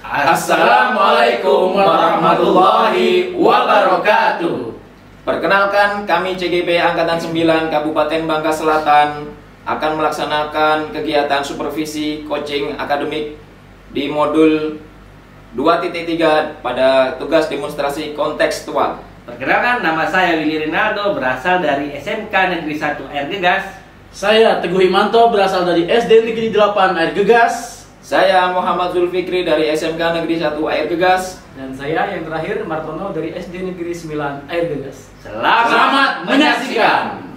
Assalamualaikum warahmatullahi wabarakatuh. Perkenalkan, kami CGP Angkatan 9 Kabupaten Bangka Selatan akan melaksanakan kegiatan supervisi coaching akademik di modul 2.3 pada tugas demonstrasi kontekstual. Perkenalkan, nama saya Willy Rinaldo, berasal dari SMK Negeri 1 Air Gegas. Saya Teguh Himanto, berasal dari SD Negeri 8 Air Gegas. Saya Muhammad Zulfikri dari SMK Negeri 1 Air Gegas. Dan saya yang terakhir Martono dari SD Negeri 9 Air Gegas. Selamat menyaksikan.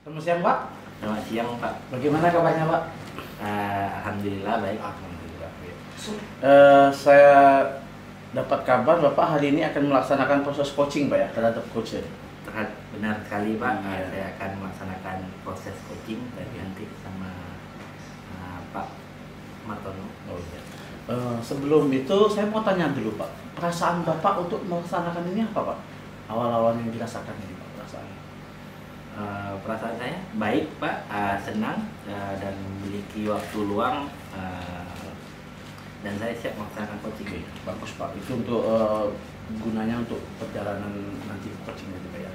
Selamat siang, Pak. Selamat siang, Pak. Bagaimana kabarnya, Pak? Alhamdulillah baik. Alhamdulillah. Saya dapat kabar Bapak hari ini akan melaksanakan proses coaching, Pak, ya, terhadap coach. Benar sekali, Pak. Iya. Saya akan melaksanakan proses coaching dan nanti sama Pak Martono. Oh, iya. Sebelum itu saya mau tanya dulu, Pak. Perasaan Bapak untuk melaksanakan ini apa, Pak? Awal-awal yang dirasakan ini, Pak, perasaannya. Perasaan saya baik, Pak. Senang dan memiliki waktu luang dan saya siap melaksanakan coaching. Bagus, Pak. Itu untuk gunanya untuk perjalanan nanti coachingnya juga, ya.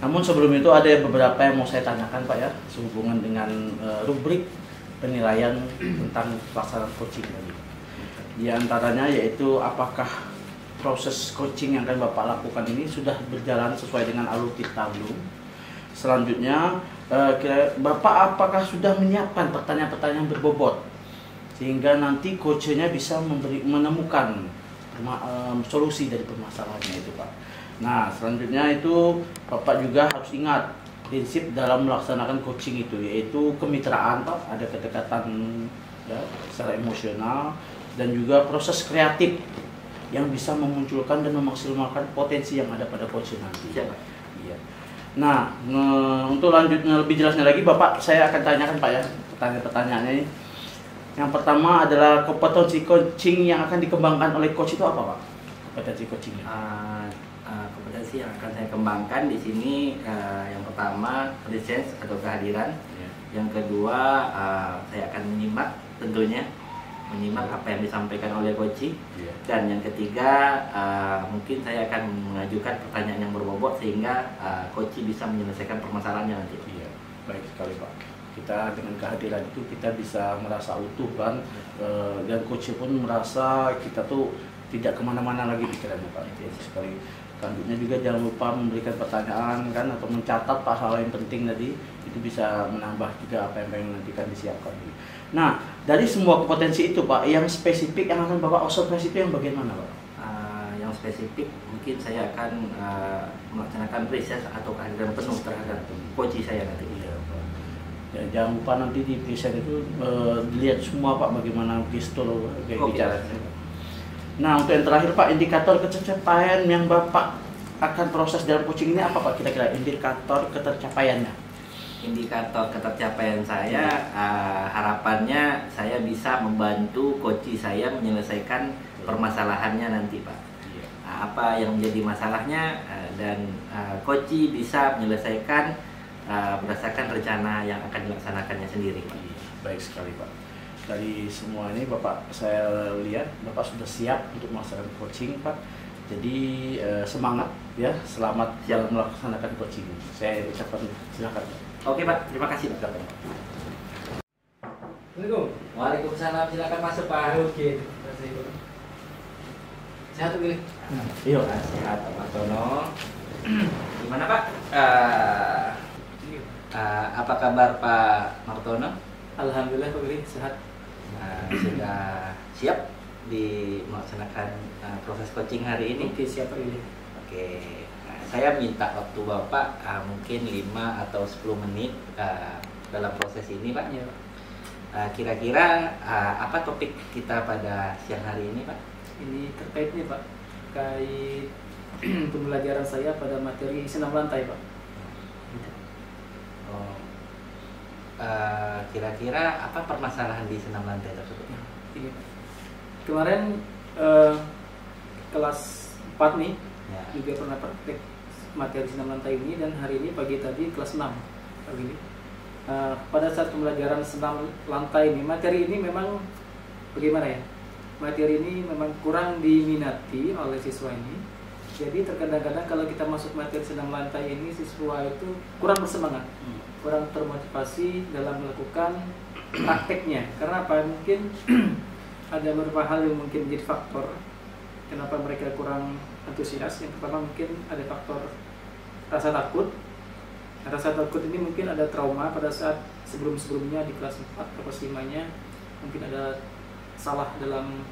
Namun sebelum itu ada beberapa yang mau saya tanyakan, Pak, ya, sehubungan dengan rubrik penilaian tentang pelaksanaan coaching tadi. Di antaranya yaitu apakah proses coaching yang akan Bapak lakukan ini sudah berjalan sesuai dengan alur kita belum? Selanjutnya, Bapak apakah sudah menyiapkan pertanyaan-pertanyaan berbobot sehingga nanti coachnya bisa menemukan solusi dari permasalahannya itu, Pak. Nah, selanjutnya itu Bapak juga harus ingat prinsip dalam melaksanakan coaching itu, yaitu kemitraan, Pak. Ada kedekatan, ya, secara emosional dan juga proses kreatif yang bisa memunculkan dan memaksimalkan potensi yang ada pada coach nanti. Siap, Pak. Iya. Nah, untuk lanjutnya lebih jelasnya lagi, Bapak, saya akan tanyakan, Pak, ya, pertanyaannya ini. Yang pertama adalah kompetensi coaching yang akan dikembangkan oleh coach itu apa, Pak? Kompetensi coachingnya. Kompetensi yang akan saya kembangkan di sini yang pertama presence atau kehadiran. Yang kedua saya akan menyimak, tentunya menyimak apa yang disampaikan oleh coach. Dan yang ketiga mungkin saya akan mengajukan pertanyaan yang berbobot sehingga coach bisa menyelesaikan permasalahannya nanti. Iya, baik sekali, Pak. Kita dengan kehadiran itu kita bisa merasa utuh, kan, dan coach pun merasa kita tuh tidak kemana-mana lagi pikirannya, Pak. Itu sekali. Selanjutnya juga jangan lupa memberikan pertanyaan, kan, atau mencatat hal yang penting tadi, itu bisa menambah juga apa yang nanti akan disiapkan. Nah, dari semua kompetensi itu, Pak, yang spesifik yang akan Bapak observasi itu yang bagian mana, Pak? Yang spesifik mungkin saya akan melaksanakan presence atau kehadiran penuh terhadap coach saya nanti. Ya, jangan lupa nanti di present itu dilihat semua, Pak, bagaimana gestur kayak bicaranya. Nah, untuk yang terakhir, Pak, indikator ketercapaian yang Bapak akan proses dalam coaching ini apa, Pak? Kira-kira indikator ketercapaiannya? Indikator ketercapaian saya harapannya saya bisa membantu coach saya menyelesaikan permasalahannya nanti, Pak. Apa yang menjadi masalahnya dan coach bisa menyelesaikan berdasarkan rencana yang akan dilaksanakannya sendiri, Pak. Baik sekali, Pak. Dari semua ini, Bapak, saya lihat Bapak sudah siap untuk melaksanakan coaching, Pak. Jadi semangat, ya, selamat dalam melaksanakan coaching. Saya ucapkan silakan. Oke, Pak, terima kasih, Pak. Assalamualaikum. Waalaikumsalam, silakan masuk, Pak. Oke, terima kasih. Sehat tuh, Billy? Iya. Sehat, Pak Martono. Gimana, Pak? Apa kabar Pak Martono? Alhamdulillah, Pak Billy, sehat. Sudah siap di melaksanakan proses coaching hari ini? Oke, siap, Pak Billy. Oke, saya minta waktu Bapak mungkin 5 atau 10 menit dalam proses ini, Pak. Ya. Kira-kira apa topik kita pada siang hari ini, Pak? Ini terkait nih, Pak, terkait pembelajaran saya pada materi senam lantai, Pak. Oh. Kira-kira apa permasalahan di senam lantai tersebut? Ini, Pak. Kemarin kelas 4 nih Ya. juga pernah praktek materi senam lantai ini, dan hari ini pagi tadi kelas 6 pagi ini. Pada saat pembelajaran senam lantai ini, materi ini memang bagaimana ya? Materi ini memang kurang diminati oleh siswa ini. Jadi terkadang-kadang kalau kita masuk materi senam lantai ini, siswa itu kurang bersemangat, kurang termotivasi dalam melakukan prakteknya. Karena apa? Mungkin ada beberapa hal yang mungkin menjadi faktor kenapa mereka kurang antusias. Yang pertama mungkin ada faktor rasa takut. Rasa takut ini mungkin ada trauma pada saat sebelum-sebelumnya di kelas 4 atau kelas 5-nya mungkin ada salah dalam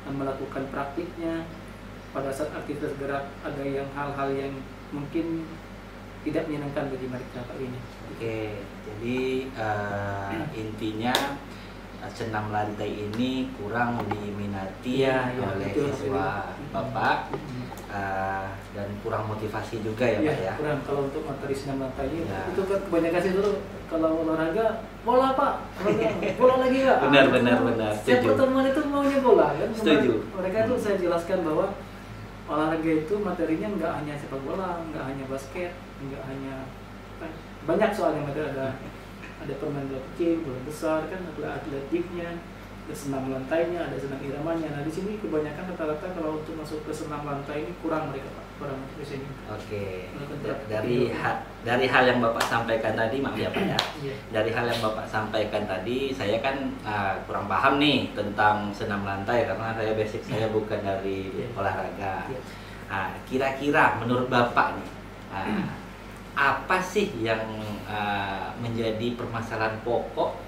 melakukan praktiknya. Pada saat aktivitas gerak ada yang hal-hal yang mungkin tidak menyenangkan bagi mereka Pak ini. Oke, jadi intinya senam lantai ini kurang diminati oleh betul, siswa Bapak, dan kurang motivasi juga ya Pak ya. Kurang kalau untuk materi senam lantai ini Ya. itu kan kebanyakan sih dulu kalau olahraga bola Pak, bola lagi Pak. Benar. Setiap Setuju. pertemuan itu maunya bola kan. Setuju. Mereka itu saya jelaskan bahwa olahraga itu materinya nggak hanya sepak bola, nggak hanya basket, nggak hanya banyak soalnya materi, ada permain bola kecil, bola besar kan, ada atletiknya, ada senam lantainya, ada senam iramanya. Nah di sini kebanyakan rata-rata kalau untuk masuk ke senam lantai ini kurang mereka Pak, kurang motivasi ini. Oke. Melakukan Dari hal yang Bapak sampaikan tadi, maaf ya Pak ya. Iya. Dari hal yang Bapak sampaikan tadi, saya kan kurang paham nih tentang senam lantai karena saya basic saya bukan dari olahraga. Iya. Kira-kira menurut Bapak nih, apa sih yang menjadi permasalahan pokok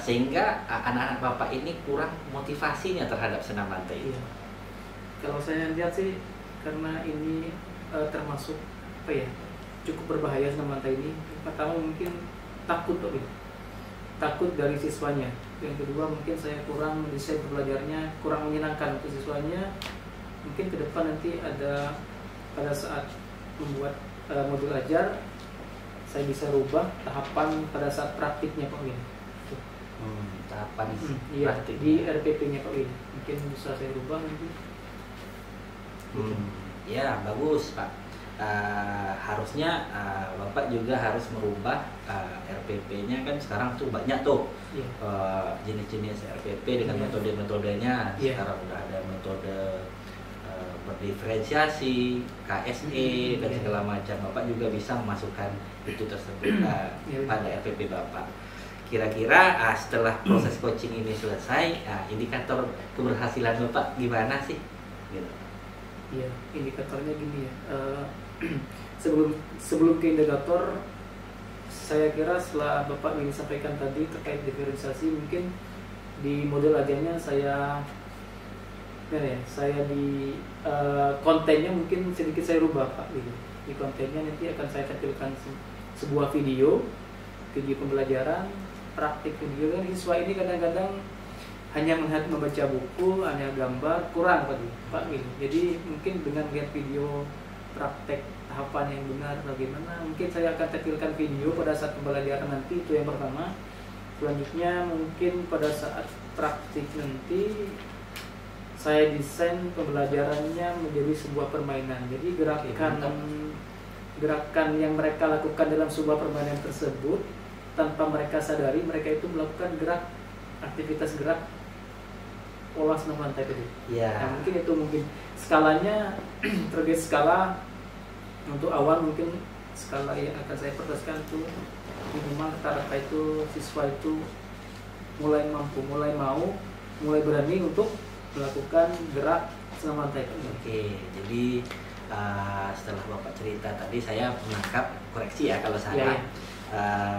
sehingga anak-anak Bapak ini kurang motivasinya terhadap senam lantai itu? Iya. Kalau saya lihat sih karena ini termasuk apa ya, cukup berbahaya senam lantai ini. Pertama mungkin takut Pak, takut dari siswanya. Yang kedua mungkin saya kurang desain pembelajarannya kurang menyenangkan untuk siswanya. Mungkin ke depan nanti ada pada saat membuat modul ajar saya bisa rubah tahapan pada saat praktiknya Pak Win. Tahapan Iya, praktik di RPP-nya Pak Win. Mungkin bisa saya rubah nanti. Ya bagus Pak. Harusnya Bapak juga harus merubah RPP-nya kan sekarang tuh banyak tuh Iya. jenis-jenis RPP dengan metode-metodenya. Iya. Sekarang udah ada metode berdiferensiasi, KSE dan segala macam. Bapak juga bisa memasukkan itu tersebut pada RPP Bapak. Kira-kira setelah proses coaching ini selesai, indikator keberhasilan Bapak gimana sih? Gitu. Iya, indikatornya gini ya. Sebelum ke indikator, saya kira setelah Bapak ingin sampaikan tadi terkait diferensiasi, mungkin di model ajarnya saya di kontennya mungkin sedikit saya rubah Pak gitu. Di kontennya nanti akan saya tampilkan sebuah video pembelajaran, praktik video. Kan siswa ini kadang-kadang hanya membaca buku, hanya gambar, kurang Pak gitu. Jadi mungkin dengan lihat video praktek tahapan yang benar bagaimana, mungkin saya akan tampilkan video pada saat pembelajaran nanti, itu yang pertama. Selanjutnya mungkin pada saat praktik nanti saya desain pembelajarannya menjadi sebuah permainan. Jadi gerakan yang mereka lakukan dalam sebuah permainan tersebut tanpa mereka sadari, mereka itu melakukan aktivitas gerak pola senam lantai tadi. Ya. Nah, mungkin skalanya terkait skala untuk awal, mungkin skala yang akan saya pertaskan itu minimal rata-rata itu siswa itu mulai mampu, mulai mau, mulai berani untuk melakukan gerak senam lantai. Oke, jadi setelah Bapak cerita tadi saya menangkap, koreksi ya kalau salah,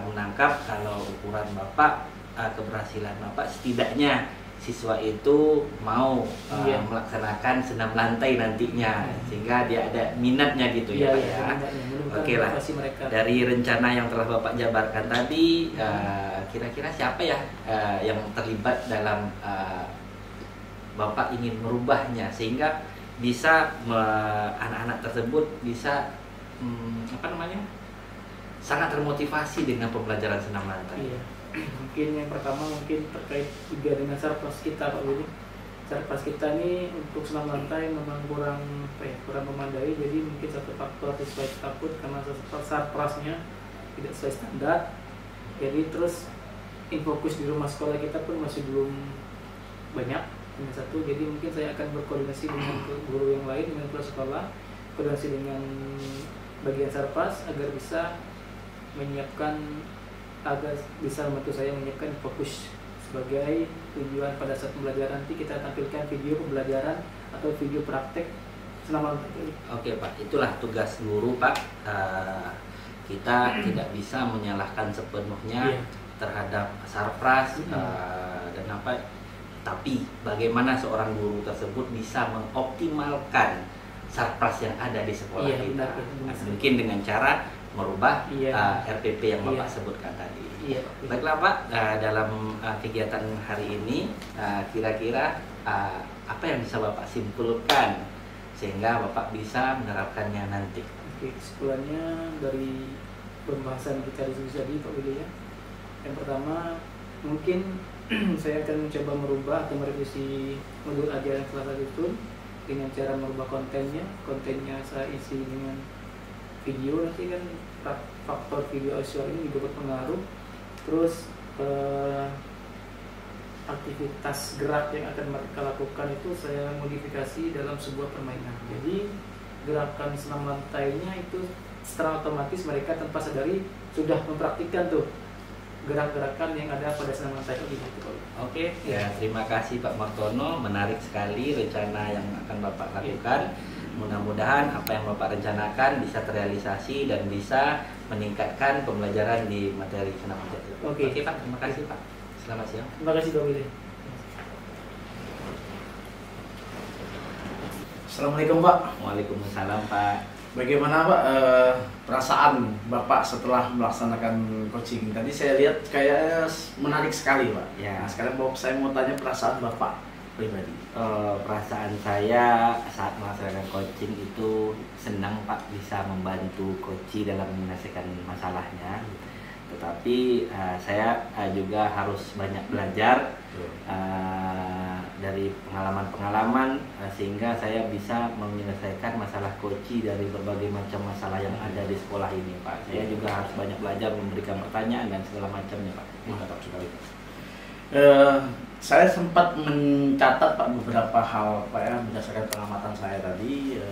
menangkap kalau ukuran Bapak, keberhasilan Bapak setidaknya siswa itu mau melaksanakan senam lantai nantinya, sehingga dia ada minatnya gitu ya Pak ya. Oke lah, dari rencana yang telah Bapak jabarkan tadi, kira-kira siapa ya yang terlibat dalam Bapak ingin merubahnya, sehingga bisa anak-anak tersebut bisa sangat termotivasi dengan pembelajaran senam lantai. Iya. Mungkin yang pertama mungkin terkait juga dengan sarpras kita Pak Willy. Sarpras kita ini untuk senam lantai memang kurang memadai, jadi mungkin satu faktor sesuai takut karena sarprasnya tidak sesuai standar. Jadi terus infokus di rumah sekolah kita pun masih belum banyak dengan satu. Jadi mungkin saya akan berkoordinasi dengan guru yang lain, dengan kepala sekolah, koordinasi dengan bagian sarpras agar bisa membantu saya menyiapkan fokus sebagai tujuan pada saat pembelajaran. Nanti kita tampilkan video pembelajaran atau video praktek senam lantai. Oke Pak, itulah tugas guru Pak. Kita tidak bisa menyalahkan sepenuhnya terhadap sarpras dan tapi bagaimana seorang guru tersebut bisa mengoptimalkan sarpras yang ada di sekolah kita. Mungkin dengan cara merubah RPP yang Bapak sebutkan tadi. Baiklah Pak, dalam kegiatan hari ini kira-kira apa yang bisa Bapak simpulkan sehingga Bapak bisa menerapkannya nanti? Oke, kesimpulannya dari pembahasan kita diskusi tadi Pak Willy ya. Yang pertama mungkin saya akan mencoba merubah atau merevisi modul ajaran kelas 1 itu dengan cara merubah kontennya saya isi dengan video. Nanti kan faktor video audio ini juga berpengaruh. Terus aktivitas gerak yang akan mereka lakukan itu saya modifikasi dalam sebuah permainan. Jadi gerakan senam lantainya itu secara otomatis mereka tanpa sadari sudah mempraktikkan tuh gerak-gerakan yang ada pada senam lantai itu. Oke, ya terima kasih Pak Martono, menarik sekali rencana yang akan Bapak lakukan. Mudah-mudahan apa yang Bapak rencanakan bisa terrealisasi dan bisa meningkatkan pembelajaran di materi senam lantai. Oke Pak, terima kasih Pak. Selamat siang. Terima kasih Pak Willy. Assalamualaikum Pak. Waalaikumsalam Pak. Bagaimana Pak perasaan Bapak setelah melaksanakan coaching? Tadi saya lihat kayak menarik sekali Pak. Ya. Nah, sekarang saya mau tanya perasaan Bapak pribadi. Perasaan saya saat melaksanakan coaching itu senang Pak, bisa membantu coach dalam menyelesaikan masalahnya. Tetapi saya juga harus banyak belajar dari pengalaman-pengalaman sehingga saya bisa menyelesaikan masalah coach dari berbagai macam masalah yang ada di sekolah ini Pak. Saya juga harus banyak belajar, memberikan pertanyaan dan segala macamnya Pak. Mantap sekali. Saya sempat mencatat Pak beberapa hal Pak ya, berdasarkan pengamatan saya tadi.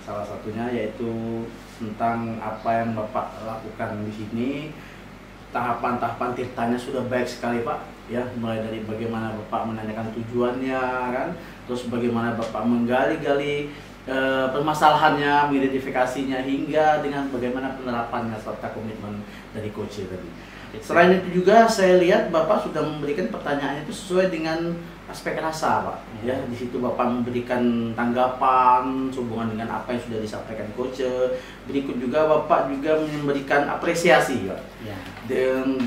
Salah satunya yaitu tentang apa yang Bapak lakukan di sini. Tahapan-tahapan tirtanya sudah baik sekali Pak ya, mulai dari bagaimana Bapak menanyakan tujuannya kan, terus bagaimana Bapak menggali-gali permasalahannya, mengidentifikasinya, hingga dengan bagaimana penerapannya serta komitmen dari coach tadi. Selain itu juga saya lihat Bapak sudah memberikan pertanyaannya itu sesuai dengan aspek rasa Pak ya. Di situ Bapak memberikan tanggapan sehubungan dengan apa yang sudah disampaikan coach. Berikut juga Bapak juga memberikan apresiasi Pak ya.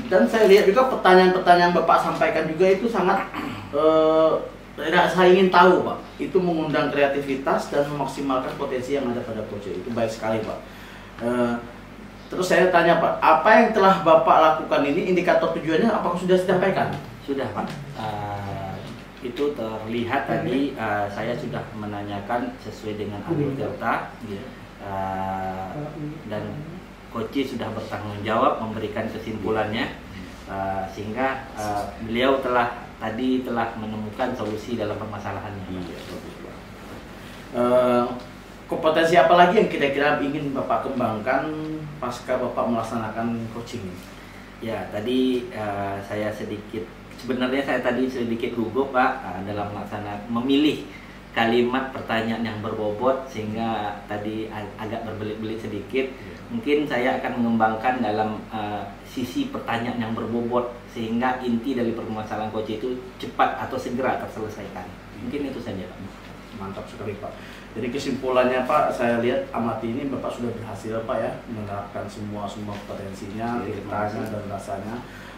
Dan saya lihat juga pertanyaan-pertanyaan Bapak sampaikan juga itu sangat saya ingin tahu Pak, itu mengundang kreativitas dan memaksimalkan potensi yang ada pada coach. Itu baik sekali Pak. Terus saya tanya Pak, apa yang telah Bapak lakukan ini, indikator tujuannya apakah sudah disampaikan? Sudah Pak. Itu terlihat tadi saya sudah menanyakan sesuai dengan alur delta dan coach sudah bertanggung jawab memberikan kesimpulannya sehingga beliau telah menemukan solusi dalam permasalahannya. Kompetensi apa lagi yang kira-kira ingin Bapak kembangkan pasca Bapak melaksanakan coaching? Ya, tadi sebenarnya saya tadi sedikit gugup Pak dalam memilih kalimat pertanyaan yang berbobot sehingga tadi agak berbelit-belit sedikit. Mungkin saya akan mengembangkan dalam sisi pertanyaan yang berbobot sehingga inti dari permasalahan coach itu cepat atau segera terselesaikan. Mungkin itu saja Pak. Mantap sekali Pak. Jadi kesimpulannya Pak, saya lihat Amati ini Bapak sudah berhasil Pak ya, menerapkan semua potensinya, ceritanya dan rasanya.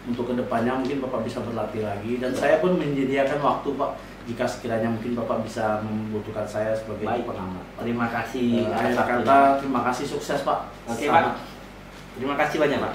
Untuk kedepannya mungkin Bapak bisa berlatih lagi, dan saya pun menyediakan waktu Pak jika sekiranya mungkin Bapak bisa membutuhkan saya sebagai pengamat. Terima kasih. Akhir kata terima kasih, sukses Pak. Oke Pak. Terima kasih banyak Pak.